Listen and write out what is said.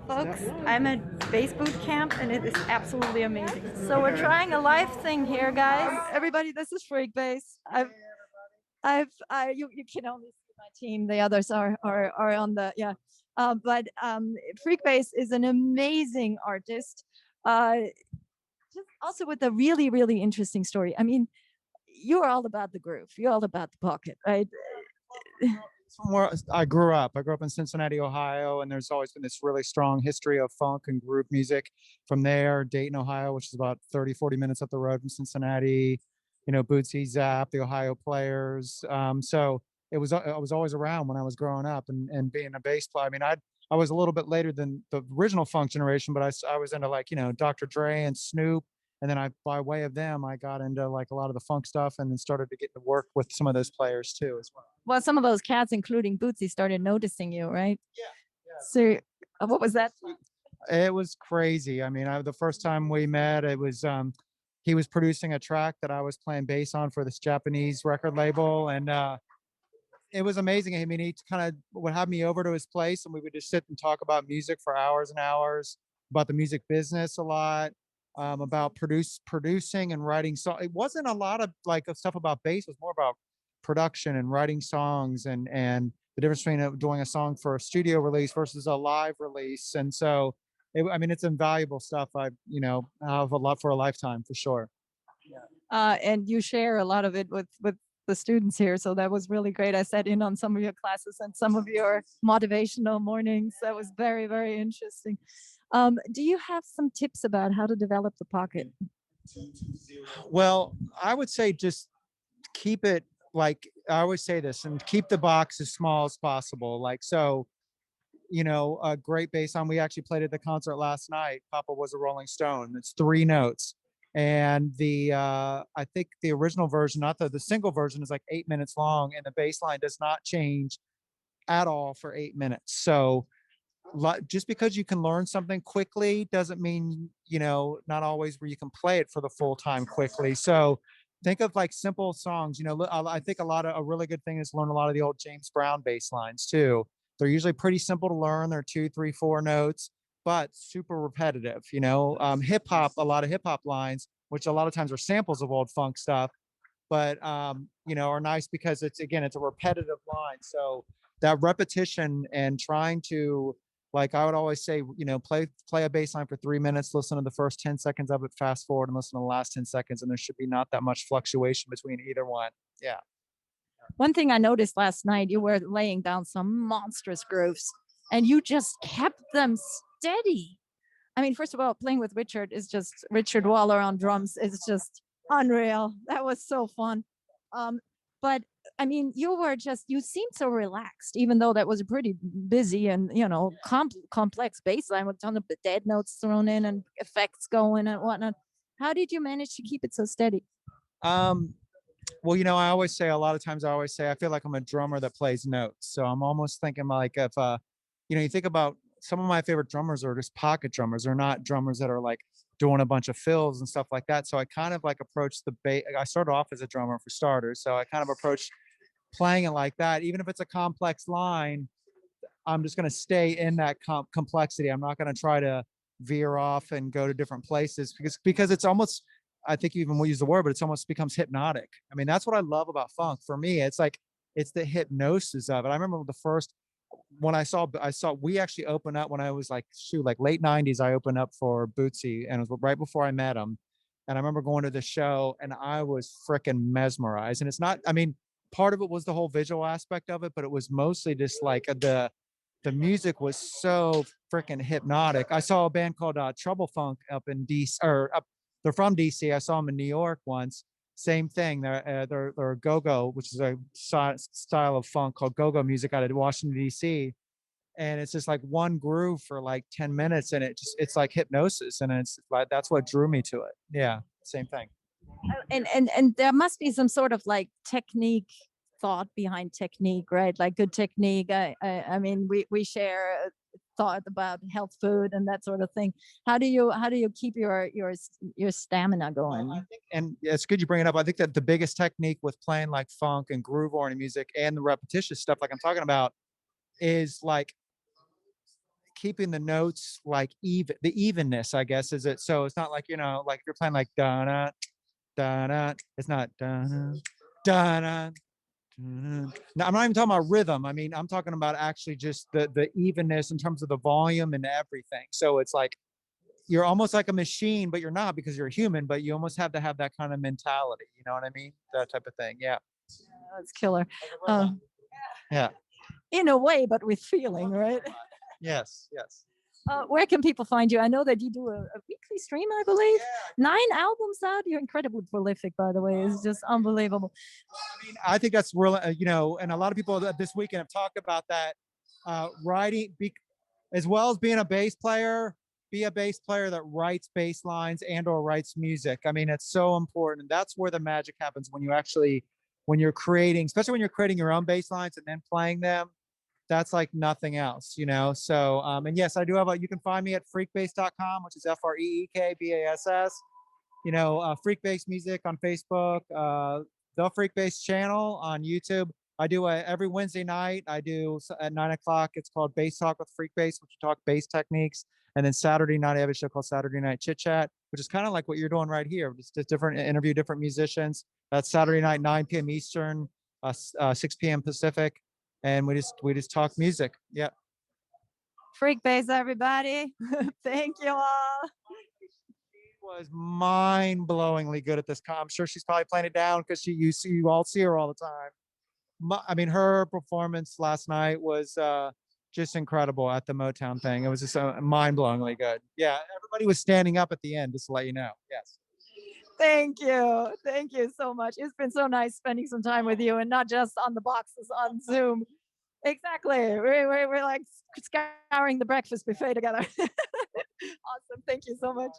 Folks, I'm at Bass Boot Camp and it is absolutely amazing. So we're trying a live thing here, guys. Everybody, this is FreekBass. You can only see my team. The others are on the yeah. But FreekBass is an amazing artist. Just also with a really interesting story. I mean, you're all about the groove. You're all about the pocket, right? From where I grew up. I grew up in Cincinnati, Ohio, and there's always been this really strong history of funk and groove music. From there, Dayton, Ohio, which is about 30, 40 minutes up the road from Cincinnati, Bootsy, Zap, the Ohio players. So I was always around when I was growing up and being a bass player. I mean, I was a little bit later than the original funk generation, but I was into like, Dr. Dre and Snoop. And then by way of them, I got into like a lot of the funk stuff and then started to get to work with some of those players too as well. Well, some of those cats, including Bootsy, started noticing you, right? Yeah. So, what was that? It was crazy. I mean, the first time we met, it was he was producing a track that I was playing bass on for this Japanese record label, and it was amazing. I mean, he kind of would have me over to his place, and we would just sit and talk about music for hours and hours, about the music business a lot, about producing and writing. So it wasn't a lot of like stuff about bass. It was more about production and writing songs and the difference between doing a song for a studio release versus a live release. And so, I mean, it's invaluable stuff. Have a lot for a lifetime for sure. And you share a lot of it with the students here, so that was really great. I sat in on some of your classes and some of your motivational mornings. That was very interesting. Do you have some tips about how to develop the pocket? Well, I would say just keep it like I always say this, and keep the box as small as possible. Like so, a great bass line. We actually played at the concert last night. Papa Was a Rolling Stone. It's 3 notes. And the I think the original version, not the single version, is like 8 minutes long, and the bass line does not change at all for 8 minutes. So just because you can learn something quickly doesn't mean, not always where you can play it for the full time quickly. So think of like simple songs. I think a really good thing is learn a lot of the old James Brown bass lines too. They're usually pretty simple to learn. They're 2, 3, 4 notes, but super repetitive. Hip hop, a lot of hip hop lines, which a lot of times are samples of old funk stuff, but are nice because it's a repetitive line. So that repetition and trying to, like I would always say, play a bass line for 3 minutes, listen to the first 10 seconds of it, fast forward and listen to the last 10 seconds. And there should be not that much fluctuation between either one. Yeah. One thing I noticed last night, you were laying down some monstrous grooves and you just kept them steady. I mean, first of all, playing with Richard Waller on drums is just unreal. That was so fun. But I mean, you seemed so relaxed, even though that was a pretty busy and, complex bass line with a ton of dead notes thrown in and effects going and whatnot. How did you manage to keep it so steady? Well, I always say, a lot of times I always say, I feel like I'm a drummer that plays notes. So I'm almost thinking like if, you think about some of my favorite drummers are just pocket drummers. They're not drummers that are like doing a bunch of fills and stuff like that. So I kind of like approach the bass. I started off as a drummer for starters. So I kind of approach playing it like that. Even if it's a complex line, I'm just going to stay in that complexity. I'm not going to try to veer off and go to different places because it's almost, I think you even will use the word, but it's almost becomes hypnotic. I mean, that's what I love about funk. For me, it's like, it's the hypnosis of it. I remember the first, when I saw we actually opened up when I was like late 90s. I opened up for Bootsy, and it was right before I met him. And I remember going to the show and I was freaking mesmerized. And it's not, I mean, part of it was the whole visual aspect of it, but it was mostly just like the music was so freaking hypnotic. I saw a band called Trouble Funk up in DC, they're from DC. I saw them in New York once. Same thing. They're go-go, which is a style of funk called go-go music out of Washington D.C. And it's just like one groove for like 10 minutes, and it's like hypnosis, and it's like that's what drew me to it. Yeah, same thing. And there must be some sort of like technique thought behind technique, right? Like good technique. I mean, we share thought about health food and that sort of thing. How do you keep your stamina going? And it's good you bring it up. I think that the biggest technique with playing like funk and groove oriented music and the repetitious stuff like I'm talking about is like keeping the notes like the evenness, I guess, is it. So it's not like, like if you're playing like da da da da, it's not da da da. No, I'm not even talking about rhythm. I mean, I'm talking about actually just the evenness in terms of the volume and everything. So it's like you're almost like a machine, but you're not because you're a human, but you almost have to have that kind of mentality. You know what I mean? That type of thing. Yeah. That's killer. Uh, Yeah. in a way, but with feeling, right? Yes. Yes. Where can people find you? I know that you do a weekly stream, I believe. 9 albums out. You're incredibly prolific, by the way. It's just unbelievable. I mean, I think that's really, and a lot of people this weekend have talked about that. Writing, as well as being a bass player, be a bass player that writes bass lines and/or writes music. I mean, it's so important. And that's where the magic happens when when you're creating, especially when you're creating your own bass lines and then playing them. That's like nothing else. So, and yes, I do have you can find me at freekbass.com, which is FreekBass. FreekBass Music on Facebook, the FreekBass channel on YouTube. I do every Wednesday night. I do at 9 o'clock. It's called Bass Talk with FreekBass, which talk bass techniques. And then Saturday night, I have a show called Saturday Night Chit Chat, which is kind of like what you're doing right here. Just interview different musicians. That's Saturday night, 9 p.m. Eastern, 6 p.m. Pacific, and we just talk music. Yeah. FreekBass, everybody. Thank you all. Was mind-blowingly good at this. I'm sure she's probably playing it down because you all see her all the time. I mean, her performance last night was just incredible at the Motown thing. It was just mind-blowingly good. Yeah, everybody was standing up at the end, just to let you know. Yes. Thank you. Thank you so much. It's been so nice spending some time with you and not just on the boxes on Zoom. Exactly. We're like scouring the breakfast buffet together. Awesome. Thank you so much.